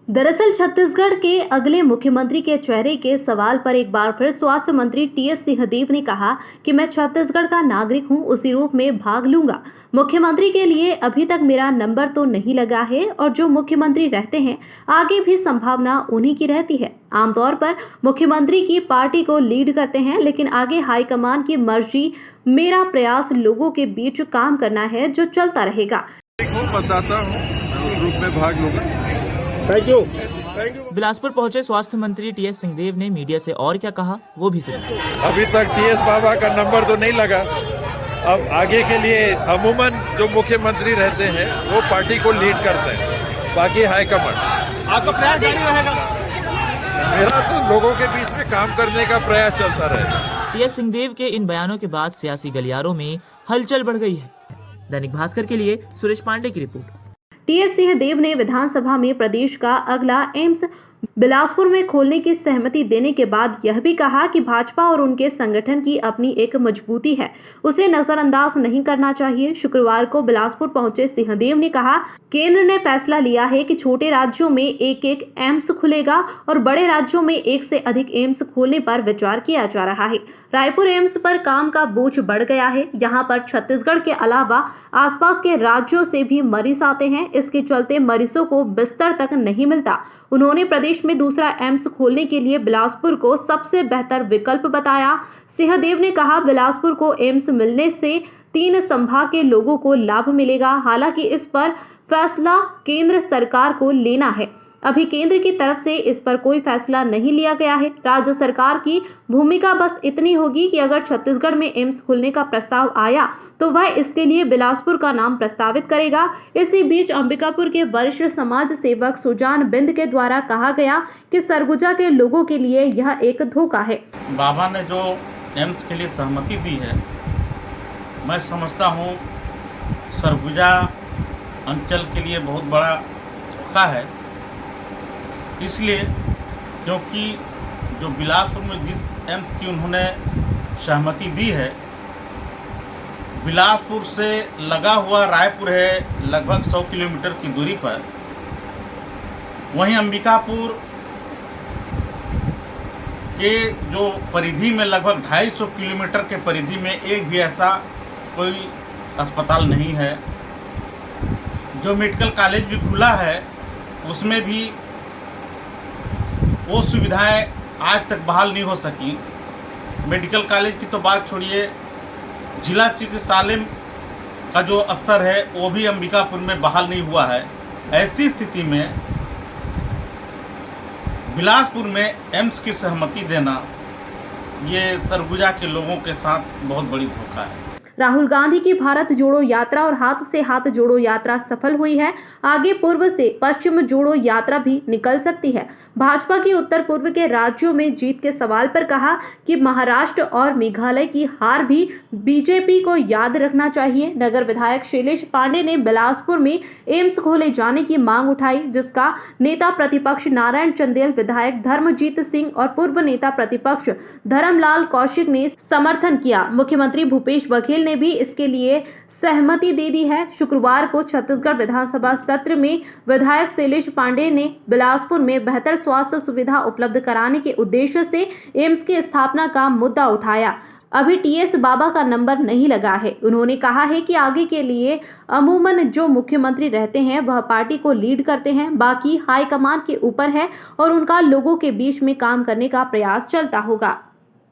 दरअसल छत्तीसगढ़ के अगले मुख्यमंत्री के चेहरे के सवाल पर एक बार फिर स्वास्थ्य मंत्री टीएस सिंहदेव ने कहा कि मैं छत्तीसगढ़ का नागरिक हूं, उसी रूप में भाग लूंगा। मुख्यमंत्री के लिए अभी तक मेरा नंबर तो नहीं लगा है और जो मुख्यमंत्री रहते हैं आगे भी संभावना उन्हीं की रहती है। आमतौर पर मुख्यमंत्री की पार्टी को लीड करते हैं, लेकिन आगे हाईकमान की मर्जी। मेरा प्रयास लोगों के बीच काम करना है, जो चलता रहेगा। मतदाता हूं, मैं उस रूप में भाग लूंगा। Thank you. बिलासपुर पहुंचे स्वास्थ्य मंत्री टीएस सिंहदेव ने मीडिया से और क्या कहा वो भी सुनिए। अभी तक टीएस बाबा का नंबर तो नहीं लगा। अब आगे के लिए अमूमन जो मुख्यमंत्री रहते हैं वो पार्टी को लीड करते हैं, बाकी हाईकमांड। आपका प्रयास जारी रहेगा? मेरा तो लोगों के बीच में काम करने का प्रयास चलता रहेगा। टीएस सिंहदेव के इन बयानों के बाद सियासी गलियारों में हलचल बढ़ गई है। दैनिक भास्कर के लिए सुरेश पांडे की रिपोर्ट। टीएस सिंहदेव ने विधानसभा में प्रदेश का अगला एम्स बिलासपुर में खोलने की सहमति देने के बाद यह भी कहा कि भाजपा और उनके संगठन की अपनी एक मजबूती है, उसे नजरअंदाज नहीं करना चाहिए। शुक्रवार को बिलासपुर पहुंचे सिंहदेव ने कहा, केंद्र ने फैसला लिया है कि छोटे राज्यों में एक एक एम्स खुलेगा और बड़े राज्यों में एक से अधिक एम्स खोलने पर विचार किया जा रहा है। रायपुर एम्स पर काम का बोझ बढ़ गया है। यहाँ पर छत्तीसगढ़ के अलावा आसपास के राज्यों से भी मरीज आते हैं, इसके चलते मरीजों को बिस्तर तक नहीं मिलता। उन्होंने प्रदेश में दूसरा एम्स खोलने के लिए बिलासपुर को सबसे बेहतर विकल्प बताया। सिंहदेव ने कहा, बिलासपुर को एम्स मिलने से 3 संभाग के लोगों को लाभ मिलेगा। हालांकि इस पर फैसला केंद्र सरकार को लेना है। अभी केंद्र की तरफ से इस पर कोई फैसला नहीं लिया गया है। राज्य सरकार की भूमिका बस इतनी होगी कि अगर छत्तीसगढ़ में एम्स खुलने का प्रस्ताव आया तो वह इसके लिए बिलासपुर का नाम प्रस्तावित करेगा। इसी बीच अंबिकापुर के वरिष्ठ समाज सेवक सुजान बिंद के द्वारा कहा गया कि सरगुजा के लोगों के लिए यह एक धोखा है। बाबा ने जो एम्स के लिए सहमति दी है, मैं समझता हूँ सरगुजा अंचल के लिए बहुत बड़ा धोखा है। इसलिए क्योंकि जो बिलासपुर में जिस एम्स की उन्होंने सहमति दी है, बिलासपुर से लगा हुआ रायपुर है लगभग 100 किलोमीटर की दूरी पर। वहीं अंबिकापुर के जो परिधि में लगभग 250 किलोमीटर के परिधि में एक भी ऐसा कोई अस्पताल नहीं है। जो मेडिकल कॉलेज भी खुला है उसमें भी वो सुविधाएं आज तक बहाल नहीं हो सकी। मेडिकल कॉलेज की तो बात छोड़िए, जिला चिकित्सालय का जो स्तर है वो भी अंबिकापुर में बहाल नहीं हुआ है। ऐसी स्थिति में बिलासपुर में एम्स की सहमति देना ये सरगुजा के लोगों के साथ बहुत बड़ी धोखा है। राहुल गांधी की भारत जोड़ो यात्रा और हाथ से हाथ जोड़ो यात्रा सफल हुई है। आगे पूर्व से पश्चिम जोड़ो यात्रा भी निकल सकती है। भाजपा की उत्तर पूर्व के राज्यों में जीत के सवाल पर कहा कि महाराष्ट्र और मेघालय की हार भी बीजेपी को याद रखना चाहिए। नगर विधायक शैलेश पांडे ने बिलासपुर में एम्स खोले जाने की मांग उठाई, जिसका नेता प्रतिपक्ष नारायण चंदेल, विधायक धर्मजीत सिंह और पूर्व नेता प्रतिपक्ष धर्मलाल कौशिक ने समर्थन किया। मुख्यमंत्री भूपेश बघेल ने भी इसके लिए सहमति दे दी है। शुक्रवार को छत्तीसगढ़ विधानसभा सत्र में विधायक शैलेश पांडे ने बिलासपुर में बेहतर स्वास्थ्य सुविधा उपलब्ध कराने के उद्देश्य से एम्स की स्थापना का मुद्दा उठाया। अभी टीएस बाबा का नंबर नहीं लगा है। उन्होंने कहा है कि आगे के लिए अमूमन जो मुख्यमंत्री रहते हैं वह पार्टी को लीड करते हैं, बाकी हाईकमान के ऊपर है और उनका लोगों के बीच में काम करने का प्रयास चलता होगा।